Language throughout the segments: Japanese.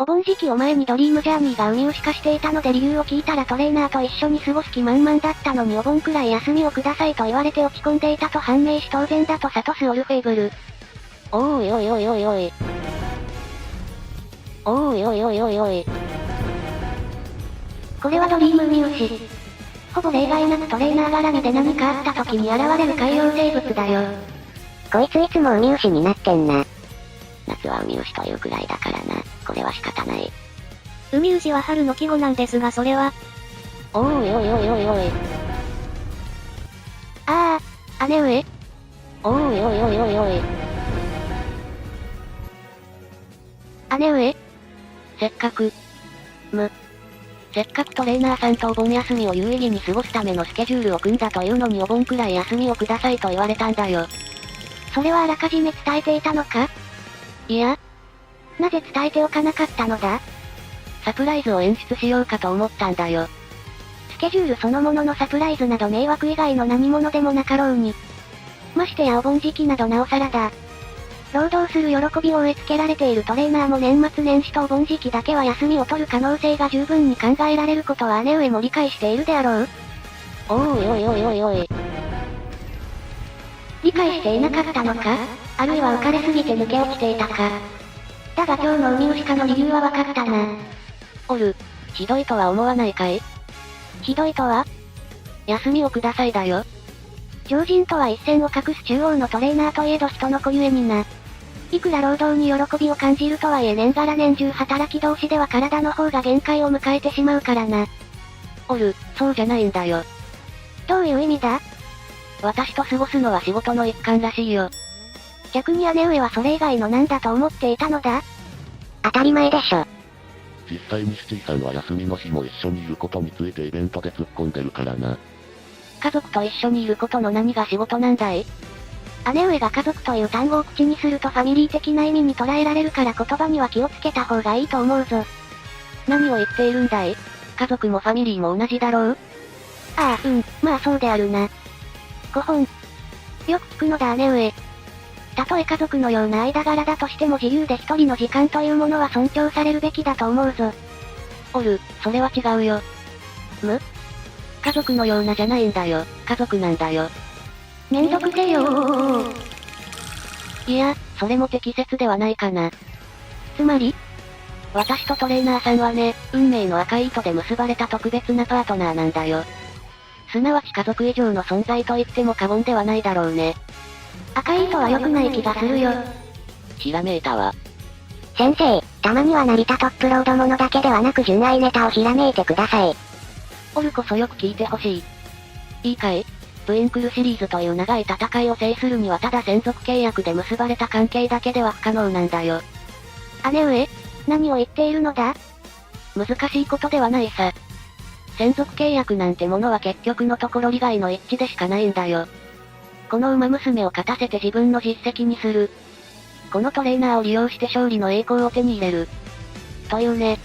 お盆時期を前にドリームジャーニーがウミウシ化していたので理由を聞いたらトレーナーと一緒に過ごす気満々だったのにお盆くらい休みをくださいと言われて落ち込んでいたと判明し当然だと諭すオルフェーブル。おいおいおいおいおい。おいおいおいおいおい。これはドリームウミウシ。ほぼ例外なくトレーナー絡みで何かあった時に現れる海洋生物だよ。こいついつもウミウシになってんな。夏はウミウシというくらいだからな。これは仕方ない。ウミウシは春の季語なんですがそれは。おいおいおいおいおい。ああ、姉上。おいおいおいおいおい。姉上。せっかくトレーナーさんとお盆休みを有意義に過ごすためのスケジュールを組んだというのにお盆くらい休みをくださいと言われたんだよ。それはあらかじめ伝えていたのか？いや、なぜ伝えておかなかったのだ？サプライズを演出しようかと思ったんだよ。スケジュールそのもののサプライズなど迷惑以外の何者でもなかろうに。ましてやお盆時期などなおさらだ。労働する喜びを植え付けられているトレーナーも年末年始とお盆時期だけは休みを取る可能性が十分に考えられることは姉上も理解しているであろう。おいおいおいおいおい。理解していなかったのか？あるいは浮かれすぎて抜け落ちていたか。だが今日のウミウシ化の理由は分かったな。ひどいとは思わないかい？ひどいとは？休みをくださいだよ。常人とは一線を画す中央のトレーナーといえど人の固有にな。いくら労働に喜びを感じるとはいえ年がら年中働き同士では体の方が限界を迎えてしまうからな。そうじゃないんだよ。どういう意味だ？私と過ごすのは仕事の一環らしいよ。逆に姉上はそれ以外の何だと思っていたのだ？当たり前でしょ。実際にシティさんは休みの日も一緒にいることについてイベントで突っ込んでるからな。家族と一緒にいることの何が仕事なんだい？姉上が家族という単語を口にするとファミリー的な意味に捉えられるから言葉には気をつけた方がいいと思うぞ。何を言っているんだい？家族もファミリーも同じだろう？ああ、まあそうであるな。5本。よく聞くのだ姉上。たとえ家族のような間柄だとしても自由で一人の時間というものは尊重されるべきだと思うぞ。それは違うよ。家族のようなじゃないんだよ。家族なんだよ。めんどくせえよー。いや、それも適切ではないかな。つまり？私とトレーナーさんはね、運命の赤い糸で結ばれた特別なパートナーなんだよ。すなわち家族以上の存在と言っても過言ではないだろうね。赤い糸は良くない気がするよ。ひらめいたわ。先生、たまには成田トップロードものだけではなく純愛ネタをひらめいてください。こそよく聞いてほしい。いいかい？ブインクルシリーズという長い戦いを制するにはただ専属契約で結ばれた関係だけでは不可能なんだよ。姉上？何を言っているのだ？難しいことではないさ。専属契約なんてものは結局のところ利害の一致でしかないんだよ。この馬娘を勝たせて自分の実績にする。このトレーナーを利用して勝利の栄光を手に入れる。というね。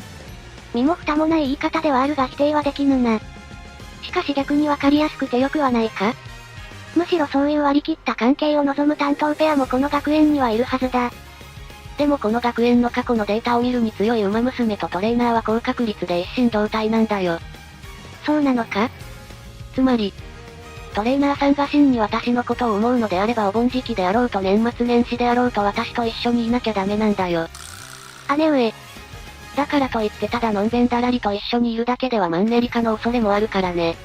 身も蓋もない言い方ではあるが否定はできぬな。しかし逆にわかりやすくてよくはないか？むしろそういう割り切った関係を望む担当ペアもこの学園にはいるはずだ。でもこの学園の過去のデータを見るに強い馬娘とトレーナーは高確率で一心同体なんだよ。そうなのか？つまり、トレーナーさんが真に私のことを思うのであればお盆時期であろうと年末年始であろうと私と一緒にいなきゃダメなんだよ。姉上。だからといってただのんべんだらりと一緒にいるだけではマンネリ化の恐れもあるからね。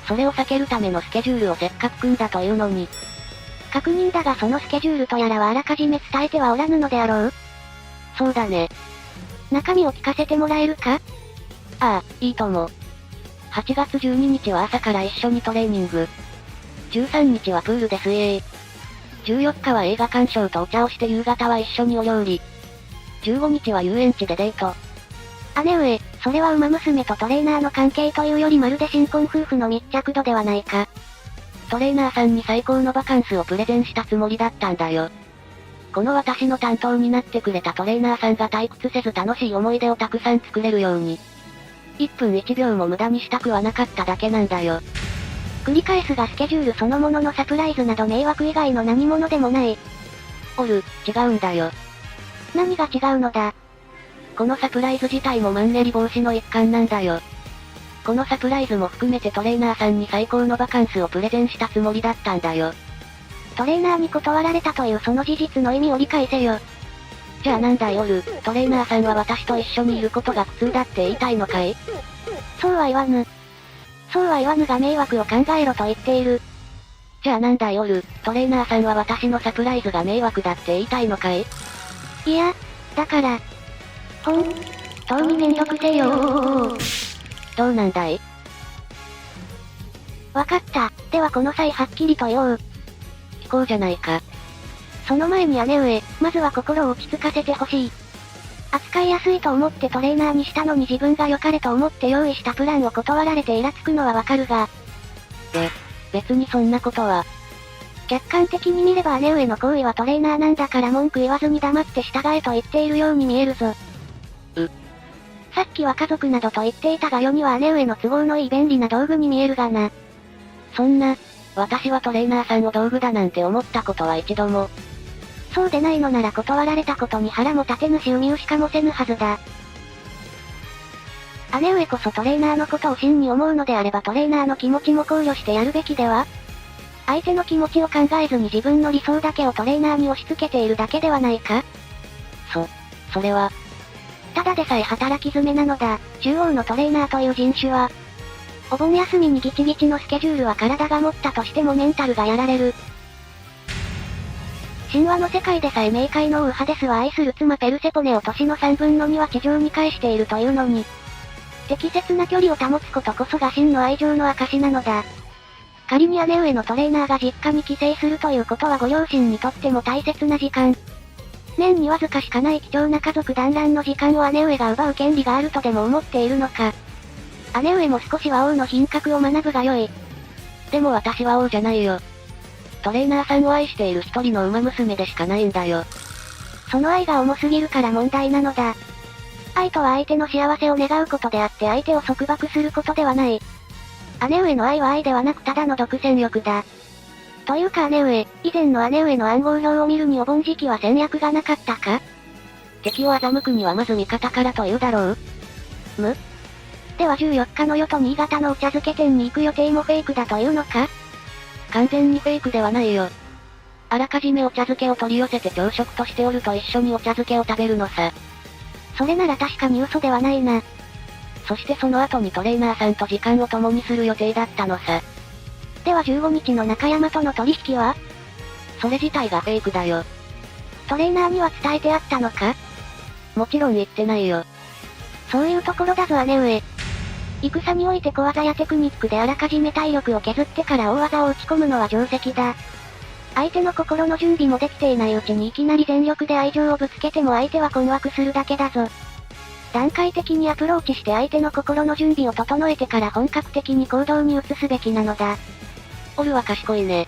それを避けるためのスケジュールをせっかく組んだというのに。確認だがそのスケジュールとやらはあらかじめ伝えてはおらぬのであろう？そうだね。中身を聞かせてもらえるか？ああ、いいとも。8月12日は朝から一緒にトレーニング。13日はプールで水泳。14日は映画鑑賞とお茶をして夕方は一緒にお料理。15日は遊園地でデート。姉上、それは馬娘とトレーナーの関係というよりまるで新婚夫婦の密着度ではないか。トレーナーさんに最高のバカンスをプレゼンしたつもりだったんだよ。この私の担当になってくれたトレーナーさんが退屈せず楽しい思い出をたくさん作れるように。1分1秒も無駄にしたくはなかっただけなんだよ。繰り返すがスケジュールそのもののサプライズなど迷惑以外の何者でもない。違うんだよ。何が違うのだ？このサプライズ自体もマンネリ防止の一環なんだよ。このサプライズも含めてトレーナーさんに最高のバカンスをプレゼンしたつもりだったんだよ。トレーナーに断られたというその事実の意味を理解せよ。じゃあなんだ夜、トレーナーさんは私と一緒にいることが苦痛だって言いたいのかい？そうは言わぬ。そうは言わぬが迷惑を考えろと言っている。じゃあなんだ夜、トレーナーさんは私のサプライズが迷惑だって言いたいのかい？いや、だから、本当にめんどくせよー。どうなんだい？わかった。ではこの際はっきりと言おう。聞こうじゃないか。その前に姉上、まずは心を落ち着かせてほしい。扱いやすいと思ってトレーナーにしたのに自分が良かれと思って用意したプランを断られてイラつくのはわかるが。別にそんなことは。客観的に見れば姉上の行為はトレーナーなんだから文句言わずに黙って従えと言っているように見えるぞ。さっきは家族などと言っていたが世には姉上の都合のいい便利な道具に見えるがな。そんな、私はトレーナーさんを道具だなんて思ったことは一度も。そうでないのなら断られたことに腹も立てぬし海しかもせぬはずだ。姉上こそトレーナーのことを真に思うのであればトレーナーの気持ちも考慮してやるべきでは？相手の気持ちを考えずに自分の理想だけをトレーナーに押し付けているだけではないか？それは。ただでさえ働き詰めなのだ。中央のトレーナーという人種は。お盆休みにギチギチのスケジュールは体が持ったとしてもメンタルがやられる。神話の世界でさえ冥界のウハデスは愛する妻ペルセポネを年の3分の2は地上に返しているというのに。適切な距離を保つことこそが真の愛情の証なのだ。仮に姉上のトレーナーが実家に帰省するということはご両親にとっても大切な時間。年にわずかしかない貴重な家族団らんの時間を姉上が奪う権利があるとでも思っているのか。姉上も少しは王の品格を学ぶがよい。でも私は王じゃないよ。トレーナーさんを愛している一人の馬娘でしかないんだよ。その愛が重すぎるから問題なのだ。愛とは相手の幸せを願うことであって相手を束縛することではない。姉上の愛は愛ではなくただの独占欲だ。というか姉上、以前の姉上の暗号表を見るにお盆時期は戦略がなかったか？敵を欺くにはまず味方からというだろう？では14日の夜と新潟のお茶漬け店に行く予定もフェイクだというのか？完全にフェイクではないよ。あらかじめお茶漬けを取り寄せて朝食としておると一緒にお茶漬けを食べるのさ。それなら確かに嘘ではないな。そしてその後にトレーナーさんと時間を共にする予定だったのさ。では15日の中山との取引は？それ自体がフェイクだよ。トレーナーには伝えてあったのか？もちろん言ってないよ。そういうところだぞ姉上。戦において小技やテクニックであらかじめ体力を削ってから大技を打ち込むのは定石だ。相手の心の準備もできていないうちにいきなり全力で愛情をぶつけても相手は困惑するだけだぞ。段階的にアプローチして相手の心の準備を整えてから本格的に行動に移すべきなのだ。オルは賢いね。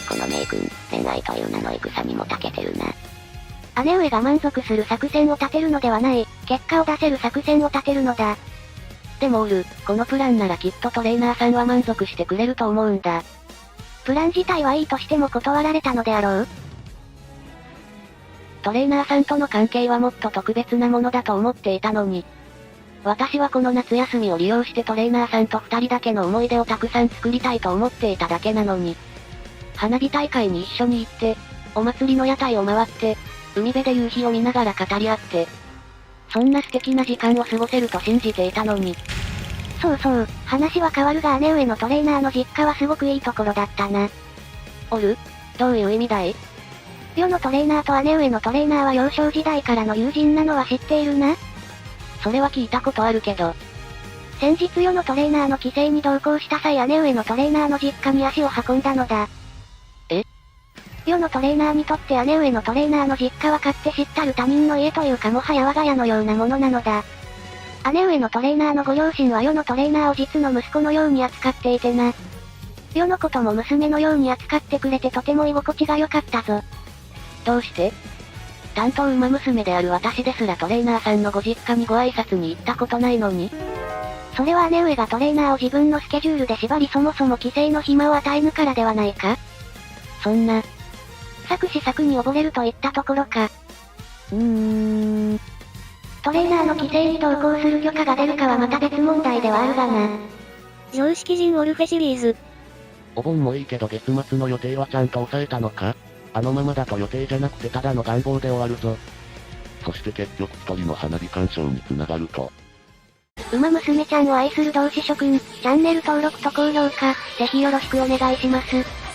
このメイ君、恋愛という名の戦にも長けてるな。姉上が満足する作戦を立てるのではない、結果を出せる作戦を立てるのだ。でもオル、このプランならきっとトレーナーさんは満足してくれると思うんだ。プラン自体はいいとしても断られたのであろう？トレーナーさんとの関係はもっと特別なものだと思っていたのに。私はこの夏休みを利用してトレーナーさんと二人だけの思い出をたくさん作りたいと思っていただけなのに。花火大会に一緒に行って、お祭りの屋台を回って、海辺で夕日を見ながら語り合って、そんな素敵な時間を過ごせると信じていたのに。そうそう、話は変わるが姉上のトレーナーの実家はすごくいいところだったな。オル？どういう意味だい？世のトレーナーと姉上のトレーナーは幼少時代からの友人なのは知っているな？それは聞いたことあるけど。先日世のトレーナーの帰省に同行した際姉上のトレーナーの実家に足を運んだのだ。世のトレーナーにとって姉上のトレーナーの実家は勝手知ったる他人の家というかもはや我が家のようなものなのだ。姉上のトレーナーのご両親は世のトレーナーを実の息子のように扱っていてな。世のことも娘のように扱ってくれてとても居心地が良かったぞ。どうして？担当馬娘である私ですらトレーナーさんのご実家にご挨拶に行ったことないのに？それは姉上がトレーナーを自分のスケジュールで縛りそもそも帰省の暇を与えぬからではないか？そんな。作詞作に溺れるといったところか。トトレーナーの規制に同行する許可が出るかはまた別問題ではあるがな。常識人オルフェシリーズ。お盆もいいけど月末の予定はちゃんと抑えたのか？あのままだと予定じゃなくてただの願望で終わるぞ。そして結局一人の花火鑑賞に繋がると。馬娘ちゃんを愛する同志諸君、チャンネル登録と高評価、ぜひよろしくお願いします。